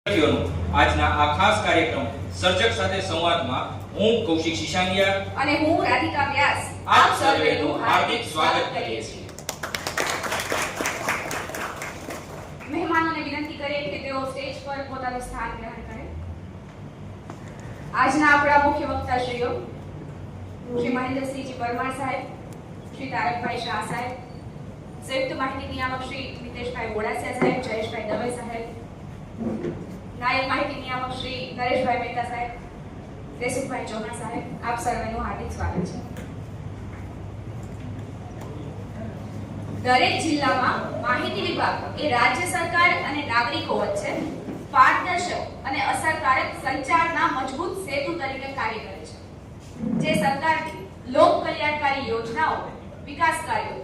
આજના આ ખાસ કાર્યક્રમ સર્જક સાથે સંવાદમાં હું કૌશિક શિશાંગિયા અને હું રાધિકા વ્યાસ આપ સર્વેનું હાર્દિક સ્વાગત કરીએ છીએ. મહેમાનોને વિનંતી કરીએ કે તેઓ સ્ટેજ પર પોતાનું સ્થાન ગ્રહણ કરે. આજના આપણા મુખ્ય વક્તાશ્રીઓ શ્રી મહેન્દ્રસિંહજી પરમાર સાહેબ, શ્રી તારકભાઈ શાહ સાહેબ, સંયુક્ત માહિતી નિયામક શ્રી મિતેશભાઈ બોડાસિયા સાહેબ, જયેશભાઈ દવે સાહેબ, નાયબ માહિતી નિયામક શ્રી નરેશભાઈ મહેતા સાહેબ, દેસુખભાઈ ચૌહાણ સાહેબ, આપ સર્વેનું હાર્દિક સ્વાગત છે. દરેક જિલ્લામાં માહિતી વિભાગ એ રાજ્ય સરકાર અને નાગરિકો વચ્ચે પારદર્શક અને અસરકારક સંચારના મજબૂત સેતુ તરીકે કાર્ય કરે છે, જે સરકારની લોક કલ્યાણકારી યોજનાઓ, વિકાસ કાર્યો,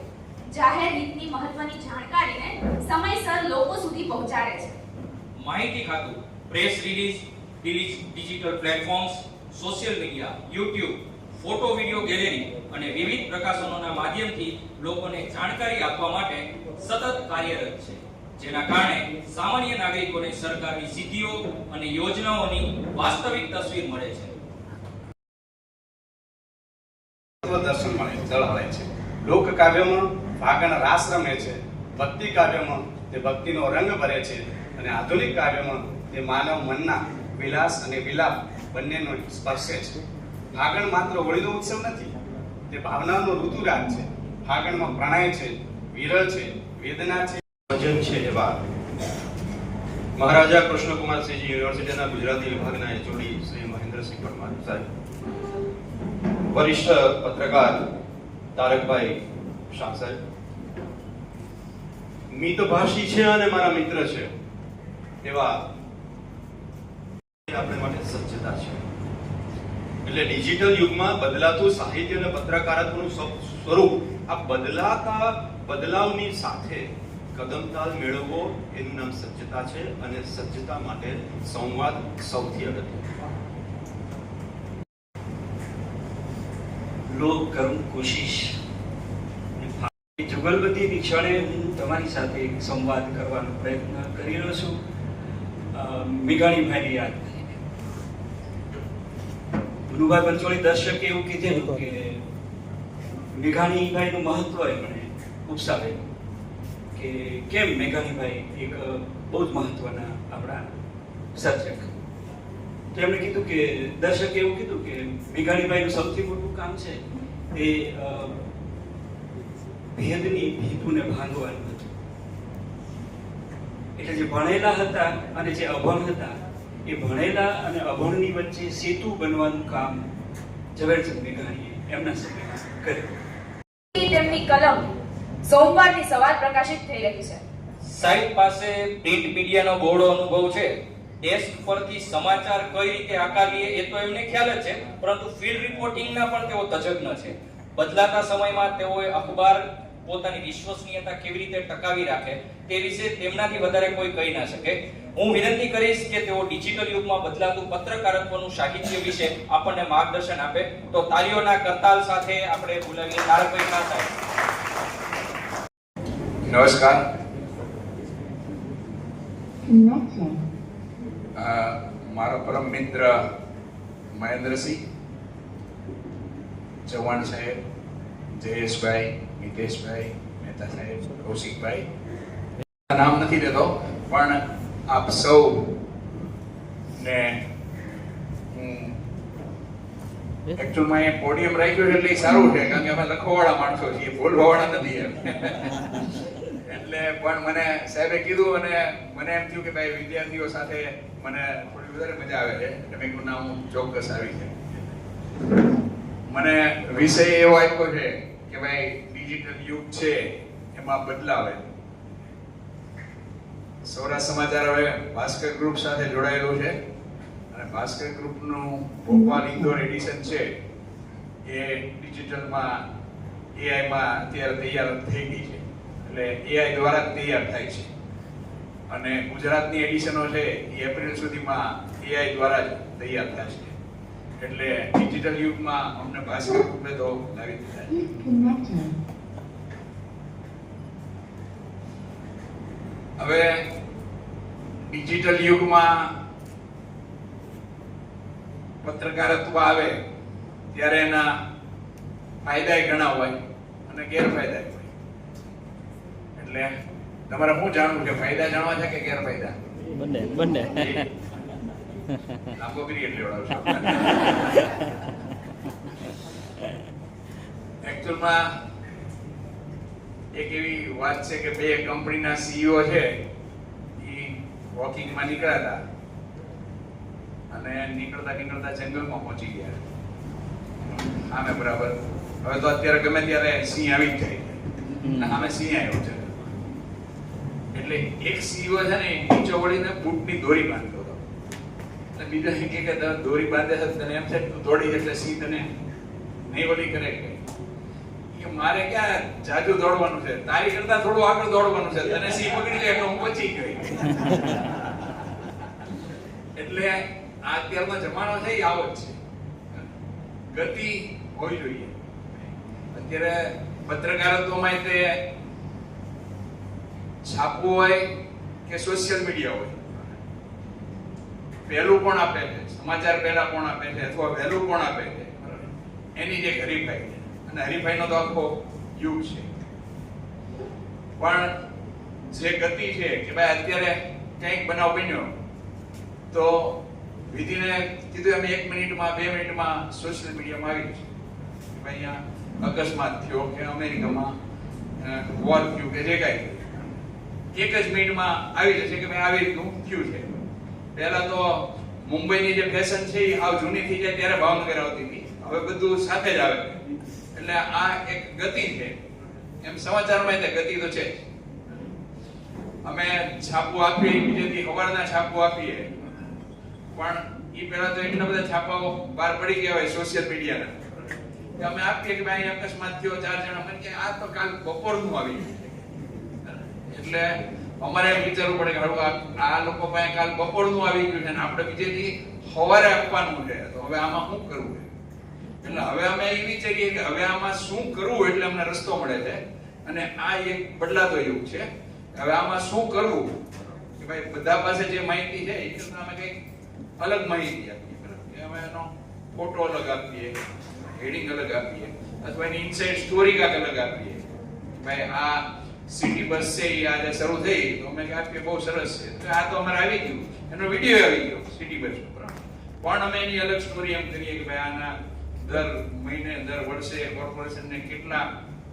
જાહેર હિતની મહત્વની જાણકારીને સમયસર લોકો સુધી પહોંચાડે છે. માહિતી ખાતું press release, digital platforms, social media, YouTube, photo video gallery અને વિવિધ પ્રકાશનોના માધ્યમથી લોકોને જાણકારી આપવા માટે સતત કાર્યરત છે, જેના કારણે સામાન્ય નાગરિકોને સરકારની સિદ્ધિઓ અને યોજનાઓની વાસ્તવિક તસવીર મળે છે. દર્શન મળે, જળ હળે છે. લોક કાવ્યમાં ફાગણ રાસ રમે છે, ભક્તિ કાવ્યમાં તે ભક્તિનો રંગ ભરે છે અને આધુનિક કાવ્યમાં તે માનવ મનના વિલાસ અને વિલાપ બંનેનો સ્પર્શે છે. ફાગણ માત્ર હોળીનો ઉત્સવ નથી, તે ભાવનાનો ઋતુરાગ છે. ફાગણમાં પ્રણય છે, વિરહ છે, વેદના છે, ભજન છે. એવા મહારાજા કૃષ્ણકુમારસિંહજી યુનિવર્સિટીના ગુજરાતી વિભાગના એચઓડી શ્રી મહેન્દ્રસિંહ પરમાર સાહેબ, વરિષ્ઠ પત્રકાર તારકભાઈ શાહ સાહેબ, મિતભાષી છે અને મારા મિત્ર છે એવા આપણે માટે સજ્જતા છે. એટલે ડિજિટલ યુગમાં બદલાતું સાહિત્ય અને પત્રકારત્વનું સ્વરૂપ, આ બદલાતા બદલાવની સાથે કદમતાલ મેળવવો એનું નામ સજ્જતા છે અને સજ્જતા માટે સંવાદ સૌથી અગત્યનો. લોક કરું કોશિશ જુગલબંધીની ક્ષણે હું તમારી સાથે એક સંવાદ કરવાનો પ્રયત્ન કરી રહ્યો છું, મેઘાણીભાઈને યાદ કરીને. ભુનુભાઈ પંચોળી દર્શકે એવું કીધેલું કે મેઘાણીભાઈનું મહત્વ એમણે ઉપસાવેલું કે કેમ મેઘાણીભાઈ એક બહુ જ મહત્વના આપણા સર્જક. તો એમણે કીધું કે દર્શકે એવું કીધું કે મેઘાણીભાઈનું સૌથી મોટું કામ છે એ ભેદની ભીતુને ભાંગવાનું હતું. એટલે જે ભણેલા હતા અને જે અભણ હતા, એ ભણેલા અને અભણની વચ્ચે સેતુ બનવાનું કામ ઝવેરચંદ મેઘાણીએ એમના સમયમાં કર્યું. તેમની કલમ સોમવારની સવાર પ્રકાશિત થઈ રહી છે. સાહેબ પાસે પ્રિન્ટ મીડિયાનો બહોળો અનુભવ છે. ડેસ્ક પરથી સમાચાર કઈ રીતે આકારીએ એ તો એમને ખ્યાલ જ છે, પરંતુ ફિલ્ડ રિપોર્ટિંગના પણ તેઓ તજજ્ઞ છે. બદલાતા સમયમાં તેઓએ અખબાર પોતાની વિશ્વસનીયતા કેવી રીતે ટકાવી રાખે તે વિશે તેમનાથી વધારે કોઈ કહી ના શકે. હું વિનંતી કરીશ કે તેઓ ડિજિટલ યુગમાં બદલાતું પત્રકારત્વનું સાહિત્ય વિશે આપણને માર્ગદર્શન આપે. તો તાળીઓના કરતાલ સાથે આપણે બોલાવીએ તારકભાઈ શાહ સાહેબ. નમસ્કાર. મારો પરમ મિત્ર મહેન્દ્રસિંહ ચૌહાણ સાહેબ, જયેશભાઈ, મિતેશભાઈ મહેતા સાહેબ, કૌશિકભાઈ, નામ નથી લેતો, પણ આપ સૌ ને એકચ્યુઅલમાં એ પોડિયમ રાખ્યું છે એટલે સારું છે, કારણ કે અમે લખવાવાળા માણસો છીએ, બોલવાવાળા નથી એમ. એટલે પણ મને સાહેબે કીધું અને મને એમ થયું કે ભાઈ વિદ્યાર્થીઓ સાથે મને થોડી વધારે મજા આવે છે, એટલે મેં કીધું ના, હું ચોક્કસ આવી છે. મને વિષય એવો આપ્યો છે કે ભાઈ ડિજિટલ યુગ છે, એમાં બદલાવે. સૌરાષ્ટ્ર સમાચાર હવે ભાસ્કર ગ્રુપ સાથે જોડાયેલું છે અને ભાસ્કર ગ્રુપનું ભોપાલ ઇન્દોર એડિશન છે એ ડિજિટલમાં એઆઈમાં અત્યારે તૈયાર થઈ ગઈ છે, એટલે એઆઈ દ્વારા જ તૈયાર થાય છે. અને ગુજરાતની એડિશનો છે એ એપ્રિલ સુધીમાં એઆઈ દ્વારા જ તૈયાર થશે. એટલે ડિજિટલ યુગમાં અમને ભાસ્કર ગ્રુપે તો લાવી દીધા. હવે ડિજિટલ યુગમાં પત્રકારત્વ આવે ત્યારે એના ફાયદા ઘણા હોય અને ગેરફાયદા હોય. એટલે તમારે શું જાણવું છે? ફાયદા જાણવા છે કે ગેરફાયદા? બંને લાંબો પીરિયડ લેવડાવશો. એકચ્યુઅલમાં એક એવી વાત છે કે બે કંપનીના સીઈઓ છે એ વોકિંગમાં નીકળ્યા હતા અને નીકળતા નીકળતા જંગલમાં પહોંચી ગયા. સામે બરાબર હવે તો અત્યારે ગમે ત્યારે સિંહ આવી જ જાય અને સામે સિંહ આવ્યો છે. એટલે એક સીઈઓ છે ને નીચે વળીને બૂટની દોરી બાંધતો હતો. એટલે બીજો કે તમે દોરી બાંધે છે તને એમ છે તું દોડી એટલે સિંહ તને નહીં ઓલી કરે કે મારે ક્યાં જાજુ દોડવાનું છે, તારી કરતા થોડું આગળ દોડવાનું છે, તને સિંહ પકડી લે એટલે હું પહોંચી ગઈ. એટલે આ અત્યારનો જમાનો છે એ આવો જ છે, ગતિ હોવી જોઈએ. અત્યારે પત્રકારત્વમાં તે છાપવું હોય કે સોશિયલ મીડિયા હોય, પહેલું કોણ આપે છે, સમાચાર પહેલા કોણ આપે છે અથવા વહેલું કોણ આપે છે, એની જે હરીફાઈ છે. અને હરીફાઈનો તો આખો યુગ છે. પણ જે ગતિ છે કે ભાઈ અત્યારે કંઈક બનાવ બન્યો તો વિધિને કીધું અમે 1 મિનિટમાં 2 મિનિટમાં સોશિયલ મીડિયામાં આવી છે કે ભાઈ અહીંયા અકસ્માત થયો કે અમેરિકામાં વોર થયું કે જે કાંઈ 1 જ મિનિટમાં આવી જશે કે ભાઈ આવી રીતનું થયું છે. પહેલા તો મુંબઈની જે ફેશન છે એ આવ જૂની થઈ જાય ત્યારે ભાવનગર આવતી હતી, હવે બધું સાથે જ આવે. એટલે આ એક ગતિ છે. એમ સમાચારમાં તે ગતિ તો છે. અમે છાપું આપીએ બીજેથી સવારના છાપું આપીએ પણ એ પહેલા તો એટલા બધા છાપાઓ બહાર પડી ગયા હોય સોશિયલ મીડિયાના કે અમે આપીએ કે ભાઈ અકસ્માત થયો 4 જણા, મને કે આ તો કાલ બપોરનું આવી ગયું. એટલે અમારે એમ વિચારવું પડે કે આ લોકો પાસે કાલ બપોરનું આવી ગયું છે અને આપણે બીજેથી સવારે આપવાનું છે, તો હવે આમાં શું કરવું? એટલે હવે અમે એ વિચારીએ કે હવે આમાં શું કરવું એટલે અમને રસ્તો મળે છે. અને આ એક બદલાતો યુગ છે. હવે આમાં શું કરવું કે ભાઈ બધા પાસે જે માહિતી છે એ કરતા અમે કંઈક અલગ માહિતી આપીએ. કે અમે એનો ફોટો અલગ આપીએ, હેડિંગ અલગ આપીએ, અથવા એની ઇનસાઇડ સ્ટોરી કાંઈક અલગ આપીએ. ભાઈ આ સિટી બસ છે એ આજે શરૂ થઈ તો અમે આપીએ બહુ સરસ છે, તો આ તો અમારે આવી ગયું, એનો વિડીયો આવી ગયો સિટી બસ ઉપર. પણ અમે એની અલગ સ્ટોરી એમ કરીએ કે ભાઈ આના દર મહિને દર વર્ષે કોર્પોરેશનને કેટલા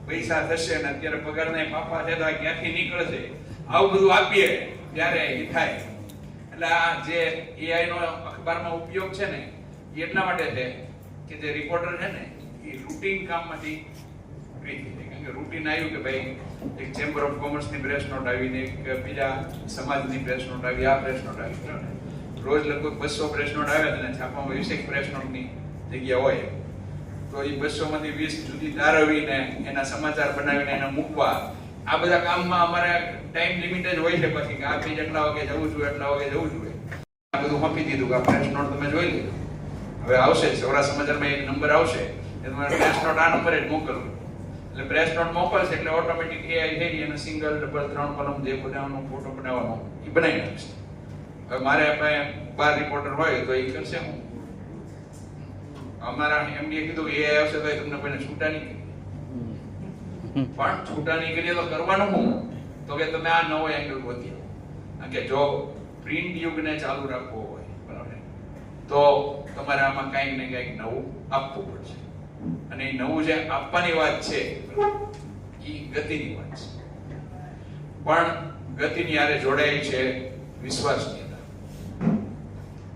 પૈસા થશે અને અત્યારે પગારના પાપા છે તો આ ક્યાંથી નીકળશે, આવું બધું આપીએ ત્યારે એ થાય. એટલે આ જે એઆઈ નો અખબારમાં ઉપયોગ છે ને એ એટલા માટે છે કે જે રિપોર્ટર છે ને એ રૂટીન કામમાંથી ફ્રી થઈ જાય. કારણ કે રૂટીન આવ્યું કે ભાઈ એક ચેમ્બર ઓફ કોમર્સની પ્રેસ નોટ આવી ને એક બીજા સમાજની પ્રેસ નોટ આવી, આ પ્રેસ નોટ આવી, રોજ લગભગ 200 પ્રેસ નોટ આવે અને છાપામાં 20 પ્રેસ નોટની જગ્યા હોય તો એ 200 માંથી 20 જુદી તારવીને એના સમાચાર બનાવીને એને મૂકવા, આ બધા કામમાં અમારે ટાઈમ લિમિટ જ હોય છે. પછી કે આ પેજ એટલા વાગે જવું જોઈએ, એટલા વાગે જવું જોઈએ, આ બધું આપી દીધું કે આ પ્રેસ નોટ તમે જોઈ લીધું. હવે આવશે સૌરાષ્ટ્ર સમાચારમાં એક નંબર આવશે એ તમારે પ્રેસ નોટ આ નંબરે જ મોકલવું. એટલે પ્રેસ નોટ મોકલશે એટલે ઓટોમેટિક એઆઈ થઈ અને સિંગલ ડબલ 3 કોલમ જે બનાવવાનો ફોટો બનાવવાનો એ બનાવી નાખશે. હવે મારે પાસે 12 રિપોર્ટર હોય તો એ કરશે હું. અમારા એમડીએ કીધું કે એઆઈ આવશે તો તમને કોઈને છૂટા નહીં કરીએ. પણ છૂટા નહીં કરીએ તો કરવાનું શું? તો કે તમે આ નવો એંગલ ગોતી. કારણ કે જો પ્રિન્ટ યુગને ચાલુ રાખવો હોય બરાબર તો તમારે આમાં કંઈક ને કંઈક નવું આપવું પડશે. અને એ નવું જે આપવાની વાત છે એ ગતિની વાત છે. પણ ગતિની હારે જોડાયેલી છે વિશ્વાસનીયતા.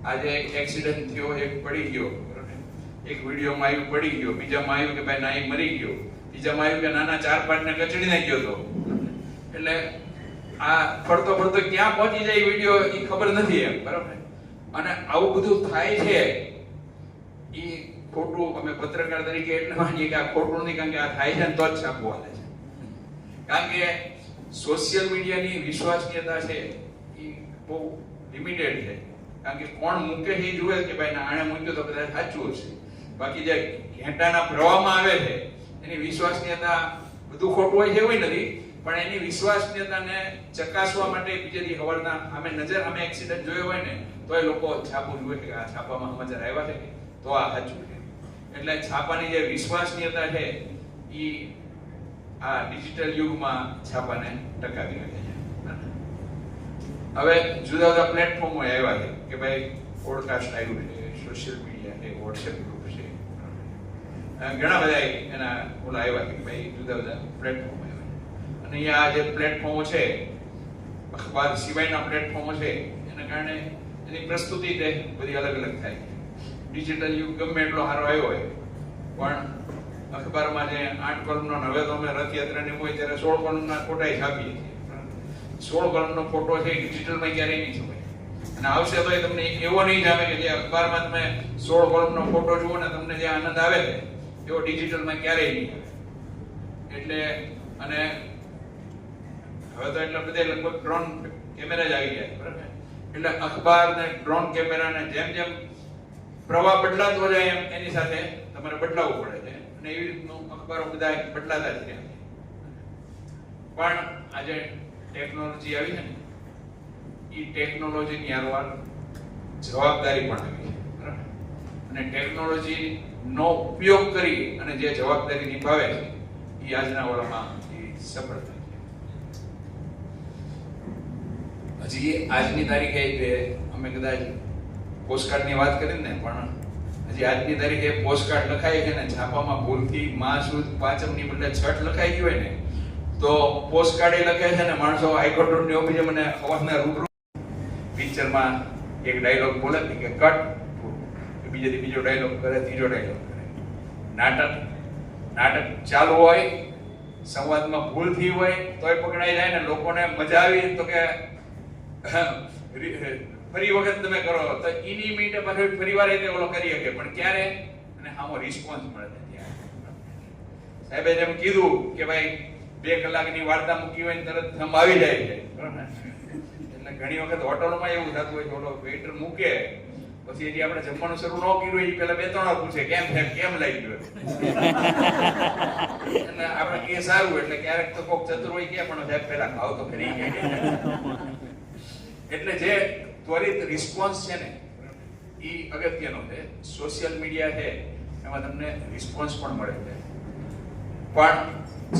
આજે એક એક્સિડન્ટ થયો, એક પડી ગયો, એક વિડીયોમાં આવ્યું પડી ગયો, બીજામાં આવ્યું કે ભાઈ નાઈ મરી ગયો, બીજામાં આવ્યું કે નાના 4-5 ને કચડી નાખ્યો તો. એટલે આ ફરતો ફરતો ક્યાં પહોંચી જાય વિડીયો એ ખબર નથી એમ બરાબર. અને આવું બધું થાય છે એ ખોટું અમે પત્રકાર તરીકે એટલે માનીએ કે આ ખોટું નથી, કારણ કે આ થાય છે ને તો જ છાપવું હાલે છે. કારણ કે સોશિયલ મીડિયાની વિશ્વાસનીયતા છે એ બહુ લિમિટેડ છે. કારણ કે કોણ મૂકે છે એ જુએ કે ભાઈ આણે મૂક્યો તો બધા સાચું હશે. બાકી જે ઘેટાના પ્રવાહમાં આવે છે એની વિશ્વાસનીયતા બધું ખોટું હોય છે એવું નથી. પણ એની વિશ્વસનીયતાને ચકાસવા માટે બીજેથી ખબરના અમે એક્સિડન્ટ જોયો હોય ને તો એ લોકો છાપું જુએ કે આ છાપામાં સમાચાર આવ્યા છે કે તો આ સાચું છે. એટલે છાપાની જે વિશ્વસનીયતા છે એ આ ડિજિટલ યુગમાં છાપાને ટકાવી રાખે છે. હવે જુદા જુદા પ્લેટફોર્મો આવ્યા છે કે ભાઈ પોડકાસ્ટ આવ્યું છે, સોશિયલ મીડિયા છે, વોટ્સએપ ગ્રુપ છે, ઘણા બધા એના ઓલા આવ્યા કે ભાઈ જુદા જુદા પ્લેટફોર્મ આવ્યા. અને અહીંયા જે પ્લેટફોર્મો છે, અખબાર સિવાયના પ્લેટફોર્મો છે, એના કારણે એની પ્રસ્તુતિ તે બધી અલગ અલગ થાય. ડિજિટલ યુગ ગમે એટલો સારો આવ્યો હોય પણ અખબારમાં જે 8 કલમનો, હવે તો અમે રથયાત્રાની હોય ત્યારે 16 કલમના ફોટા છાપીએ છીએ. 16 કલમનો ફોટો છે ડિજિટલમાં ક્યારેય નહીં છપાય. અને આવશે તો તમને એવો નહીં જામે કે જે અખબારમાં તમે 16 કલમનો ફોટો જુઓ ને તમને જે આનંદ આવે છે એવો ડિજિટલમાં ક્યારેય નહીં આવે. એટલે અને હવે તો એટલા બધા લગભગ ડ્રોન કેમેરા જ આવી ગયા, બરાબર? એટલે અખબાર ને ડ્રોન કેમેરા ને જેમ જેમ પ્રવાહ બદલાતો જાય એમ એની સાથે તમારે બદલાવવું પડે છે. અને એવી રીતનું અખબારો બધા બદલાતા જ રહ્યા. પણ આજે ટેકનોલોજી આવી છે ને, એ ટેકનોલોજીની હારવાર જવાબદારી પણ આવી છે, બરાબર? અને ટેકનોલોજી નો ઉપયોગ કરી અને જે જવાબદારી નિભાવે છે એ આજના ઓળામાં સફળ થાય છે. હજી આજની તારીખે જે અમે કદાચ પોસ્ટકાર્ડની વાત કરી ને, પણ હજી આજની તારીખે પોસ્ટકાર્ડ લખાય છે ને છાપામાં ભૂલથી માં સુદ પાંચમની બદલે છઠ લખાઈ ગયું હોય ને તો પોસ્ટકાર્ડ એ લખે છે ને માણસો હાઈકોર્ટની ઓફિસે મને અવાજના રૂબરૂ પિક્ચરમાં એક ડાયલોગ બોલે કે કટ, બીજો ડાયલોગ કરે, ત્રીજો ડાયલોગ કરે. નાટક ચાલુ હોય, સંવાદમાં ભૂલ થઈ હોય તોય પકડાઈ જાય ને લોકોને મજા આવી તો કે ફરી વખત તમે કરો તો એની મિનિટે પાછો ફરીવાર એ ઓલો કરી શકે, પણ ક્યારે અને આમાં રિસ્પોન્સ મળે છે ત્યારે. સાહેબે જેમ કીધું કે ભાઈ 2 કલાકની વાર્તા મૂકી હોય ને તરત થંભ આવી જાય છે, બરાબર? એટલે ઘણી વખત હોટલમાં એવું થતું હોય કે ઓલો વેઇટર મૂકે પછી હજી આપણે જમવાનું શરૂ ન કર્યું હોય પેલા 2-3 વાર પૂછે કેમ છે, કેમ લાગ્યું. એટલે આપણે એ સારું, એટલે ક્યારેક તો કોક ચતુર હોય કે પણ સાહેબ પહેલા ખાવ તો ખરી. એટલે જે ત્વરિત રિસ્પોન્સ છે ને એ અગત્યનો છે. સોશિયલ મીડિયા છે એમાં તમને રિસ્પોન્સ પણ મળે છે, પણ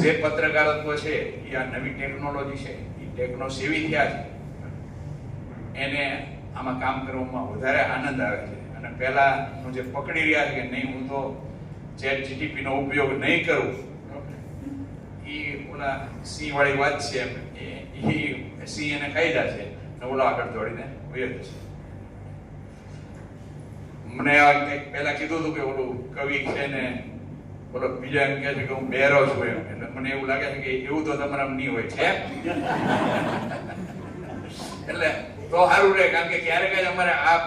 જે પત્રકારત્વ છે એ આ નવી ટેકનોલોજી છે, એ ટેકનો સેવી થયા છે, એને આમાં કામ કરવામાં વધારે આનંદ આવે છે. અને પહેલાનું જે પકડી રહ્યા છે કે નહીં હું તો ChatGPT નો ઉપયોગ નહીં કરું, એ ઓલા સિંહ વાળી વાત છે, એ સિંહ એને ખાઈ જાય છે ને ઓલા આગળ દોડીને વયો જશે. મને આ કંઈક પહેલા કીધું હતું કે ઓલું કવિ છે ને બોલો બીજા એમ કહે છે કે હું બહેરો છું એમ, એટલે મને એવું લાગે છે કે એવું તો તમારા નહીં હોય છે. એટલે તો સારું રહે, કારણ કે ક્યારેક જ અમારે આ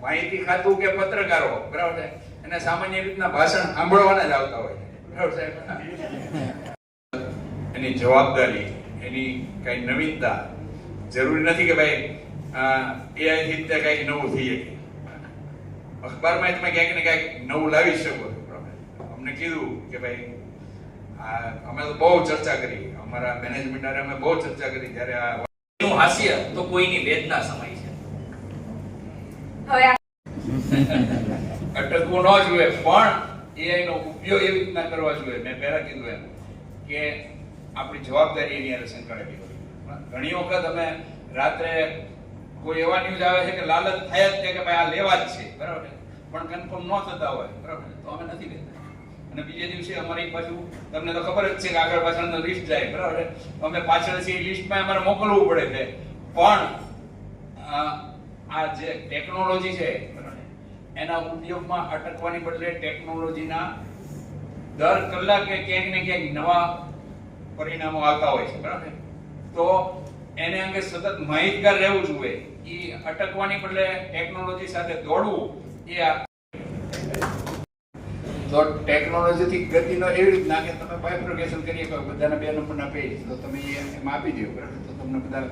માહિતી ખાતું કે પત્રકારો, બરાબર છે, એને સામાન્ય રીતના ભાષણ સાંભળવાના જ આવતા હોય, બરાબર છે. એની જવાબદારી, એની કઈ નવીનતા જરૂરી નથી કે ભાઈ AI થી કઈ નવું થઈ શકે. અખબારમાં તમે ક્યાંક ને ક્યાંક નવું લાવી શકો છો, બરાબર? અમને કીધું કે ભાઈ અમે તો બહુ ચર્ચા કરી, અમારા મેનેજમેન્ટ હારે અમે બહુ ચર્ચા કરી જ્યારે આ એનું હાસ્ય તો કોઈની વેદના સમય છે. હવે અટકવું ન જોઈએ, પણ AI નો ઉપયોગ એવી રીતના કરવા જોઈએ. મેં પહેલા કીધું એમ કે આપણી જવાબદારી એની હારે સંકળાયેલી હોય. ઘણી વખત અમે રાત્રે કોઈ એવા ન્યૂઝ આવે છે કે લાલચ થાય જ છે કે ભાઈ આ લેવા જ છે, બરાબર, પણ કન્ફર્મ ન થતા હોય, બરાબર, તો અમે નથી લેતા. અને બીજે દિવસે અમારી પાછું તમને તો ખબર જ છે કે આગળ પાછળનું લિસ્ટ જાય, બરાબર, અમે પાછળથી લિસ્ટમાં અમારે મોકલવું પડે છે. પણ આ જે ટેકનોલોજી છે, બરાબર, એના ઉપયોગમાં અટકવાની બદલે ટેકનોલોજીના દર કલાકે ક્યાંક ને ક્યાંક નવા પરિણામો આવતા હોય છે, બરાબર. તો એને અંગે સતત માહિતગાર રહેવું જોઈએ. એ અટકવાની બદલે ટેકનોલોજી સાથે દોડવું એ તો ટેકનોલોજીથી ગતિનો એવી રીતના કે તમે બાયફર્ગેશન કરી શકો, બધાના 2 નંબરના પેજ તો તમે એમાં આપી દો, બરાબર, તો તમને બધા